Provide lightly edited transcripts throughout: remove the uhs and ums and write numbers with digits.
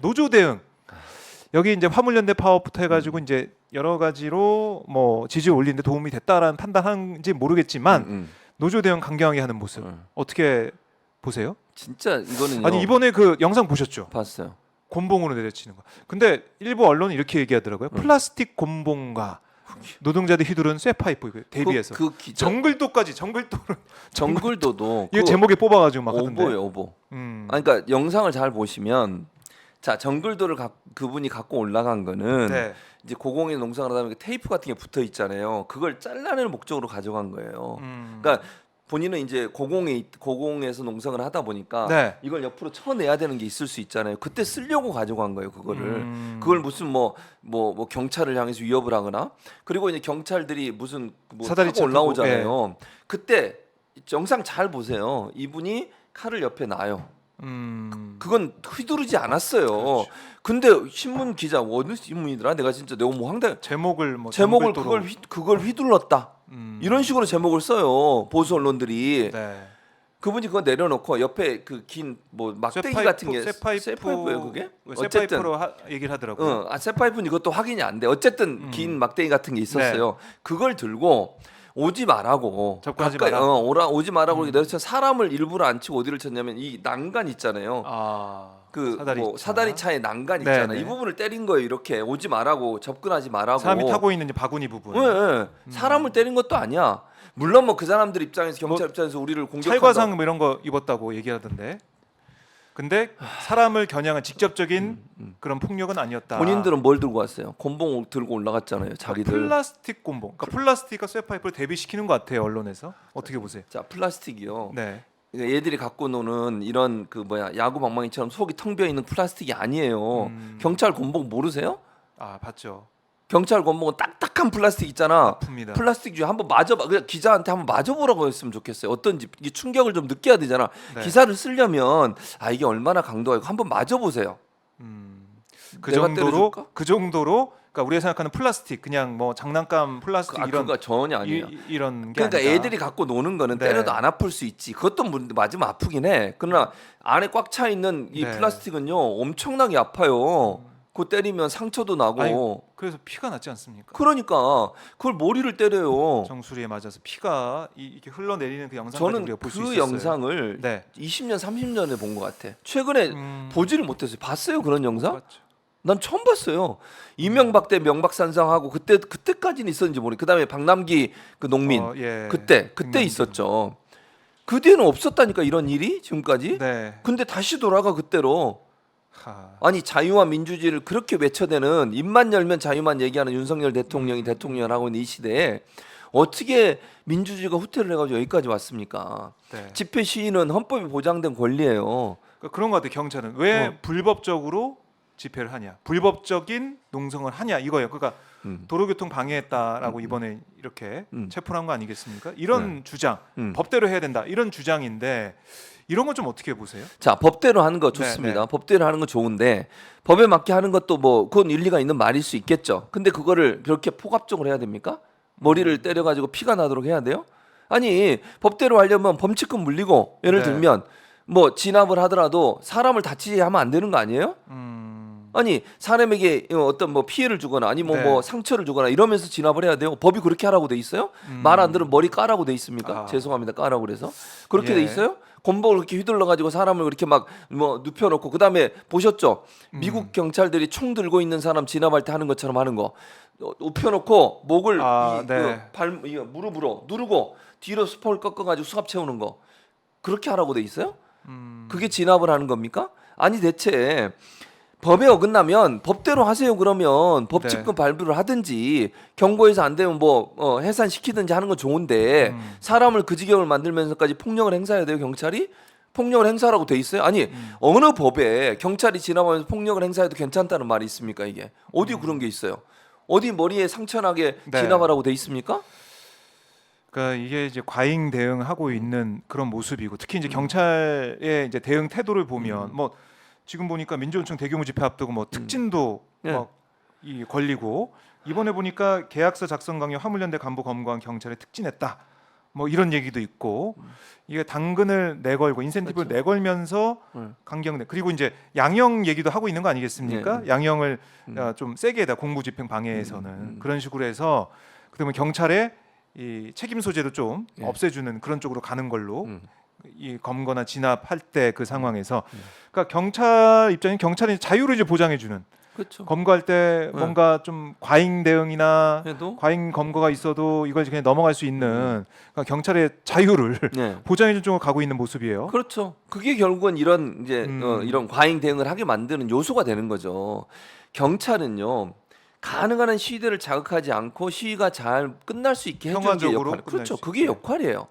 노조 대응 여기 이제 화물연대 파업부터 해가지고 이제 여러 가지로 뭐 지지를 올리는데 도움이 됐다라는 판단하는지 모르겠지만 노조 대응 강경하게 하는 모습 어떻게 보세요? 진짜 이거는요. 아니 이번에 그 영상 보셨죠? 봤어요. 곤봉으로 내려치는 거. 근데 일부 언론은 이렇게 얘기하더라고요. 플라스틱 곤봉과 노동자들 휘두른 쇠파이프 대비해서 그 기자 정글도까지 정글도를 정글도도 이거 제목에 뽑아가지고 막 하던데. 오보예요, 오보. 아니, 그러니까 영상을 잘 보시면 자 정글도를 그분이 갖고 올라간 거는 네. 이제 고공에 농사를 하다 보니까 테이프 같은 게 붙어 있잖아요. 그걸 잘라내는 목적으로 가져간 거예요. 그러니까 본인은 이제 고공에서 농성을 하다 보니까 네. 이걸 옆으로 쳐내야 되는 게 있을 수 있잖아요. 그때 쓰려고 가져간 거예요. 그걸 무슨 뭐 경찰을 향해서 위협을 하거나 그리고 이제 경찰들이 무슨 뭐 사다리 타고 올라오잖아요. 타고, 그때 영상 잘 보세요. 이분이 칼을 옆에 놔요. 그건 휘두르지 않았어요. 그렇죠. 근데 신문 기자 어느 신문이더라? 내가 진짜 너무 황당. 제목을 뭐 제목을 정글도로. 그걸 휘둘렀다. 이런 식으로 제목을 써요. 보수 언론들이. 네. 그분이 그거 내려놓고 옆에 그 긴 뭐 막대기 같은 게 쇠파이프예요 그게? 쇠파이프로 얘기를 하더라고요. 쇠파이프는 이것도 확인이 안 돼. 어쨌든 긴 막대기 같은 게 있었어요. 그걸 들고 오지 말라고 접근하지 마라. 오지 말라고 내려쳐 사람을 일부러 안 치고 어디를 쳤냐면 이 난간 있잖아요. 그 사다리 차에 난간 있잖아요. 네네. 이 부분을 때린 거예요. 이렇게 오지 말라고 접근하지 말라고. 사람이 타고 있는 이제 바구니 부분. 네. 사람을 때린 것도 아니야. 물론 뭐 그 사람들 입장에서 경찰 입장에서 우리를 공격한다. 찰과상 뭐 이런 거 입었다고 얘기하던데. 근데 사람을 겨냥한 직접적인 그런 폭력은 아니었다. 본인들은 뭘 들고 왔어요? 곤봉 들고 올라갔잖아요. 자기들. 플라스틱 곤봉. 그러니까 플라스틱과 쇠파이프를 대비시키는 것 같아요. 언론에서. 어떻게 보세요? 자, 플라스틱이요. 네. 그러니까 얘들이 갖고 노는 이런 그 야구 방망이처럼 속이 텅 비어 있는 플라스틱이 아니에요. 경찰 곤봉 모르세요? 아, 봤죠. 경찰 곤봉은 딱딱한 플라스틱 있잖아. 아픕니다. 플라스틱 중에 한번 맞아봐. 그냥 기자한테 한번 맞아보라고 했으면 좋겠어요. 어떤지 이게 충격을 좀 느껴야 되잖아. 네. 기사를 쓰려면 이게 얼마나 강도가 있고 한번 맞아보세요. 그 내가 정도로 때려줄까? 그러니까 우리가 생각하는 플라스틱 그냥 뭐 장난감 플라스틱 이런 그거 전혀 아니에요. 이런 게 그러니까 아니다. 애들이 갖고 노는 거는 네. 때려도 안 아플 수 있지. 그것도 맞으면 아프긴 해. 그러나 안에 꽉 차 있는 이 네. 플라스틱은요 엄청나게 아파요. 그거 때리면 상처도 나고. 아니, 그래서 피가 났지 않습니까? 그러니까 그걸 머리를 때려요. 정수리에 맞아서 피가 이렇게 흘러내리는 그 영상까지 저는 우리가 볼 수 그 있었어요. 영상을 네. 20년, 30년에 본 것 같아. 최근에 보지를 못했어요. 봤어요 그런 영상? 맞죠. 난 처음 봤어요. 이명박 때 명박산성하고 그때까지는 있었는지 모르겠어요. 그다음에 박남기 그 농민 예. 그때 백남기. 있었죠. 그 뒤에는 없었다니까 이런 일이 지금까지. 네. 근데 다시 돌아가 그때로. 아니 자유와 민주주의를 그렇게 외쳐대는 입만 열면 자유만 얘기하는 윤석열 대통령이 대통령을 하고 있는 이 시대에 어떻게 민주주의가 후퇴를 해가지고 여기까지 왔습니까? 네. 집회 시위는 헌법에 보장된 권리예요. 그러니까 그런 것 같아요. 경찰은 왜 불법적으로 집회를 하냐, 불법적인 농성을 하냐 이거예요. 그러니까 도로교통 방해했다라고 이번에 이렇게 체포를 한 거 아니겠습니까? 이런 주장, 법대로 해야 된다 이런 주장인데 이런 건 좀 어떻게 보세요? 자, 법대로 하는 거 좋습니다. 네. 법대로 하는 거 좋은데 법에 맞게 하는 것도 뭐 그건 일리가 있는 말일 수 있겠죠. 근데 그거를 그렇게 폭압적으로 해야 됩니까? 머리를 때려가지고 피가 나도록 해야 돼요? 아니 법대로 하려면 범칙금 물리고 예를 네. 들면 뭐 진압을 하더라도 사람을 다치게 하면 안 되는 거 아니에요? 아니 사람에게 어떤 뭐 피해를 주거나 아니면 네. 뭐 상처를 주거나 이러면서 진압을 해야 돼요. 법이 그렇게 하라고 돼 있어요? 말 안 들으면 머리 까라고 돼 있습니까? 죄송합니다. 까라고 그래서 그렇게 돼 있어요? 곤봉을 그렇게 휘둘러 가지고 사람을 그렇게 막 뭐 눕혀놓고 그다음에 보셨죠? 미국 경찰들이 총 들고 있는 사람 진압할 때 하는 것처럼 하는 거 눕혀놓고 목을 네. 무릎으로 누르고 뒤로 스포를 꺾어가지고 수갑 채우는 거 그렇게 하라고 돼 있어요? 그게 진압을 하는 겁니까? 아니 대체 법에 어긋나면 법대로 하세요. 그러면 법칙금 발부를 하든지 경고해서 안 되면 뭐 해산시키든지 하는 건 좋은데 사람을 그 지경을 만들면서까지 폭력을 행사해야 돼요. 경찰이? 폭력을 행사하라고 돼 있어요? 아니 어느 법에 경찰이 진압하면서 폭력을 행사해도 괜찮다는 말이 있습니까? 이게 어디 그런 게 있어요? 어디 머리에 상처나게 진압하라고 돼 있습니까? 그러니까 이게 이제 과잉 대응하고 있는 그런 모습이고 특히 이제 경찰의 이제 대응 태도를 보면 뭐 지금 보니까 민주노총 대규모 집회 앞두고 뭐 특진도 막 이 걸리고 이번에 보니까 계약서 작성 강요 화물연대 간부 검거한 경찰에 특진했다. 뭐 이런 얘기도 있고 이게 당근을 내걸고 인센티브를 그렇죠. 내걸면서 강경 그리고 이제 양형 얘기도 하고 있는 거 아니겠습니까? 양형을 좀 세게 해다 공무집행 방해에서는 그런 식으로 해서 그러면 경찰의 이 책임 소재도 좀 없애주는 그런 쪽으로 가는 걸로 이 검거나 진압할 때 그 상황에서 그러니까 경찰 입장에 경찰이 자유를 이제 보장해주는 그렇죠. 검거할 때 뭔가 좀 과잉 대응이나 해도 과잉 검거가 있어도 이걸 그냥 넘어갈 수 있는 그러니까 경찰의 자유를 보장해준 쪽으로 가고 있는 모습이에요. 그렇죠. 그게 결국은 이런 이제 이런 과잉 대응을 하게 만드는 요소가 되는 거죠. 경찰은요. 가능한 한 시위대를 자극하지 않고 시위가 잘 끝날 수 있게 해주는 게 평화적으로 역할. 그렇죠. 끝날 수 그게 있게. 역할이에요.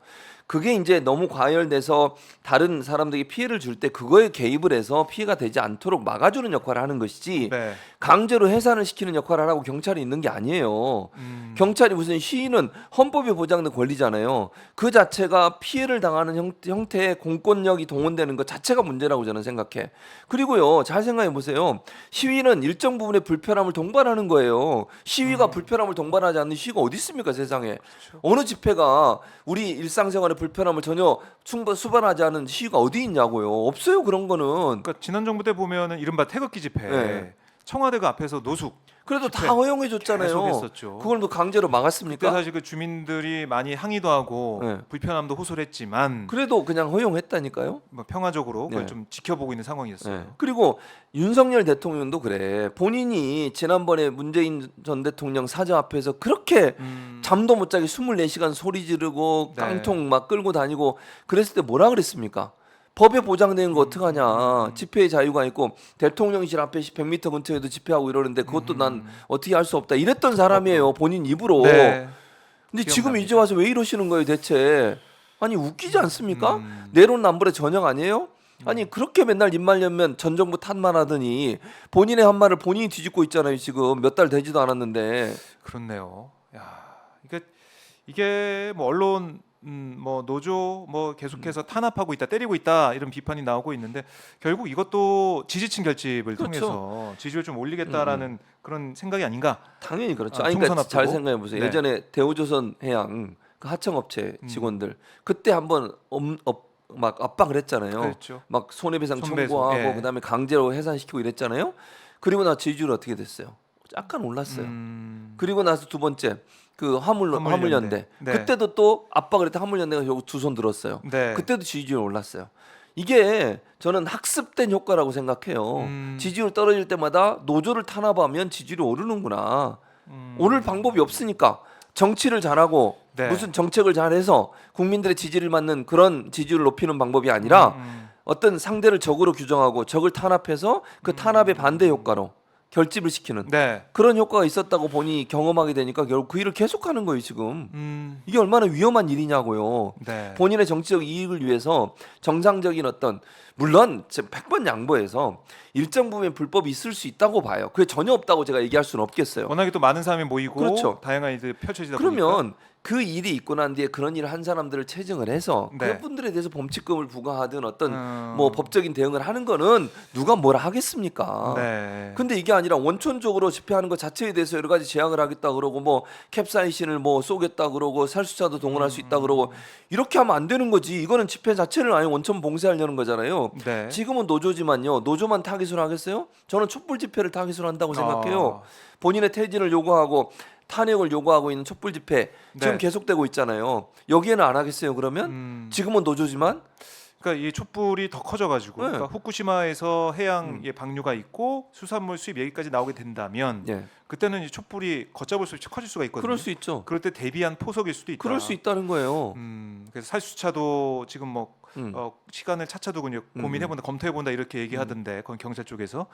그게 이제 너무 과열돼서 다른 사람들에게 피해를 줄 때 그거에 개입을 해서 피해가 되지 않도록 막아주는 역할을 하는 것이지 네. 강제로 해산을 시키는 역할을 하라고 경찰이 있는 게 아니에요. 경찰이 무슨 시위는 헌법에 보장된 권리잖아요. 그 자체가 피해를 당하는 형태의 공권력이 동원되는 것 자체가 문제라고 저는 생각해. 그리고요, 잘 생각해 보세요. 시위는 일정 부분의 불편함을 동반하는 거예요. 시위가 불편함을 동반하지 않는 시위가 어디 있습니까, 세상에? 어느 집회가 우리 일상생활에 불편함을 전혀 수반하지 않은 시위가 어디 있냐고요. 없어요, 그런 거는. 그러니까 지난 정부 때 보면은 이른바 태극기 집회 청와대가 앞에서 노숙 그래도 집회 다 허용해 줬잖아요. 계속 했었죠. 그걸 뭐 강제로 그때 막았습니까? 사실 그 주민들이 많이 항의도 하고 불편함도 호소를 했지만 그래도 그냥 허용했다니까요. 뭐 평화적으로 그걸 좀 지켜보고 있는 상황이었어요. 그리고 윤석열 대통령도 그래. 본인이 지난번에 문재인 전 대통령 사저 앞에서 그렇게 잠도 못 자게 24시간 소리 지르고 깡통 막 끌고 다니고 그랬을 때 뭐라 그랬습니까? 법에 보장되는 거 어떡하냐. 집회의 자유가 있고 대통령실 앞에 100m 근처에도 집회하고 이러는데 그것도 난 어떻게 할 수 없다. 이랬던 사람이에요. 본인 입으로. 네. 근데 지금 기억납니다. 이제 와서 왜 이러시는 거예요, 대체? 아니 웃기지 않습니까? 내로남불의 전형 아니에요? 아니 그렇게 맨날 입만 열면 전 정부 탓만 하더니 본인의 한 말을 본인이 뒤집고 있잖아요. 지금 몇 달 되지도 않았는데. 그렇네요. 야, 이게 뭐 언론 뭐 노조 뭐 계속해서 탄압하고 있다, 때리고 있다 이런 비판이 나오고 있는데 결국 이것도 지지층 결집을 그렇죠. 통해서 지지율 좀 올리겠다라는 그런 생각이 아닌가? 당연히 그렇죠. 아, 아니, 그러니까 총선 잘 앞두고? 생각해 보세요. 네. 예전에 대우조선 해양 그 하청업체 직원들 그때 한번 막 압박을 했잖아요. 그렇죠. 막 손해배상 손배소, 청구하고 예. 그다음에 강제로 해산시키고 이랬잖아요. 그리고 나 지지율 어떻게 됐어요? 약간 올랐어요. 그리고 나서 두 번째 그 화물연대. 네. 그때도 또 압박을 했다 화물연대가 결국 두 손 들었어요. 네. 그때도 지지율 올랐어요. 이게 저는 학습된 효과라고 생각해요. 지지율 떨어질 때마다 노조를 탄압하면 지지율이 오르는구나. 오를 방법이 없으니까 정치를 잘하고 네. 무슨 정책을 잘해서 국민들의 지지를 받는 그런 지지율을 높이는 방법이 아니라 어떤 상대를 적으로 규정하고 적을 탄압해서 그 탄압의 반대 효과로 결집을 시키는 네. 그런 효과가 있었다고 본인이 경험하게 되니까 결국 그 일을 계속하는 거예요 지금. 이게 얼마나 위험한 일이냐고요. 네. 본인의 정치적 이익을 위해서 정상적인 어떤 물론 100번 양보해서 일정 부분의 불법이 있을 수 있다고 봐요. 그게 전혀 없다고 제가 얘기할 수는 없겠어요. 워낙에 또 많은 사람이 모이고 그렇죠. 다양한 일들이 펼쳐지다 그러면 보니까 그 일이 있고 난 뒤에 그런 일을 한 사람들을 체증을 해서 네. 그분들에 대해서 범칙금을 부과하든 어떤 뭐 법적인 대응을 하는 거는 누가 뭐라 하겠습니까? 네. 근데 이게 아니라 원천적으로 집회하는 것 자체에 대해서 여러 가지 제약을 하겠다 그러고 뭐 캡사이신을 뭐 쏘겠다 그러고 살수자도 동원할 수 있다 그러고 이렇게 하면 안 되는 거지. 이거는 집회 자체를 아예 원천 봉쇄하려는 거잖아요. 네. 지금은 노조지만요. 노조만 타깃으로 하겠어요? 저는 촛불 집회를 타깃으로 한다고 생각해요. 본인의 퇴진을 요구하고 탄핵을 요구하고 있는 촛불 집회 지금 네. 계속되고 있잖아요. 여기에는 안 하겠어요. 그러면 지금은 노조지만 그러니까 이 촛불이 더 커져가지고 네. 그러니까 후쿠시마에서 해양에 방류가 있고 수산물 수입 얘기까지 나오게 된다면 예. 그때는 이 촛불이 걷잡을 수 없이 커질 수가 있거든요. 그럴 수 있죠. 그럴 때 대비한 포석일 수도 있다. 그럴 수 있다는 거예요. 그래서 살수차도 지금 뭐 시간을 차차 두고 이제 고민해본다, 검토해본다 이렇게 얘기하던데 그건 경찰 쪽에서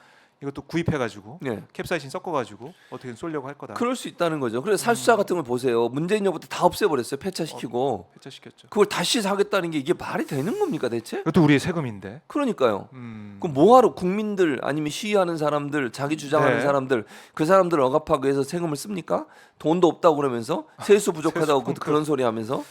이것도 구입해가지고 예. 캡사이신 섞어가지고 어떻게든 쏘려고 할 거다. 그럴 수 있다는 거죠. 그래서 살수자 같은 걸 보세요. 문재인 정부 때 다 없애버렸어요. 폐차시키고 폐차시켰죠. 그걸 다시 사겠다는 게 이게 말이 되는 겁니까 대체? 이것도 우리의 세금인데. 그러니까요. 그럼 뭐하러 국민들 아니면 시위하는 사람들 자기 주장하는 네. 사람들 그 사람들 억압하기 위해서 세금을 씁니까? 돈도 없다고 그러면서 세수 부족하다고 세수 그런 소리 하면서